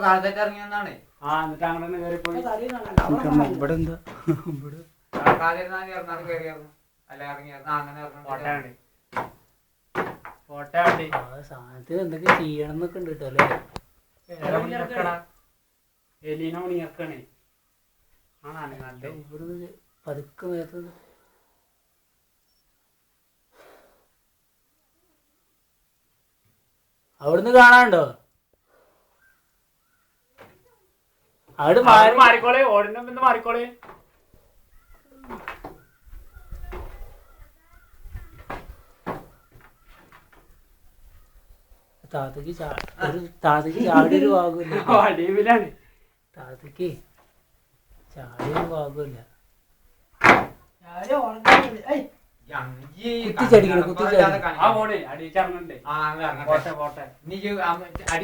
താഴത്തേക്ക് ഇറങ്ങിയെന്നാണ്. എന്നിട്ട് അങ്ങനെ കയറിപ്പോയി. ഇവിടെ എന്താ അല്ല ഇറങ്ങിയായിരുന്നു അങ്ങനെ സാധനത്തിന് എന്തൊക്കെ ചെയ്യണം എന്നൊക്കെ ഉണ്ട് കേട്ടോ അല്ലേ. എലീന മണിയർക്കണേ ഇവിടുന്ന് പതുക്കെ മേത്തത് അവിടുന്ന് കാണാണ്ടോ? അവിടെ മാറിക്കോളെ, ഓടിന്റെ മുമ്പ് മാറിക്കോളെ. താത്തക്ക് ചാടി ഒരു ഭാഗമില്ല. അടിയിലാണ് താത്തക്ക് ചാടി ഒരു ഭാഗമില്ല. കുത്തിച്ചടിക്കണം. അടി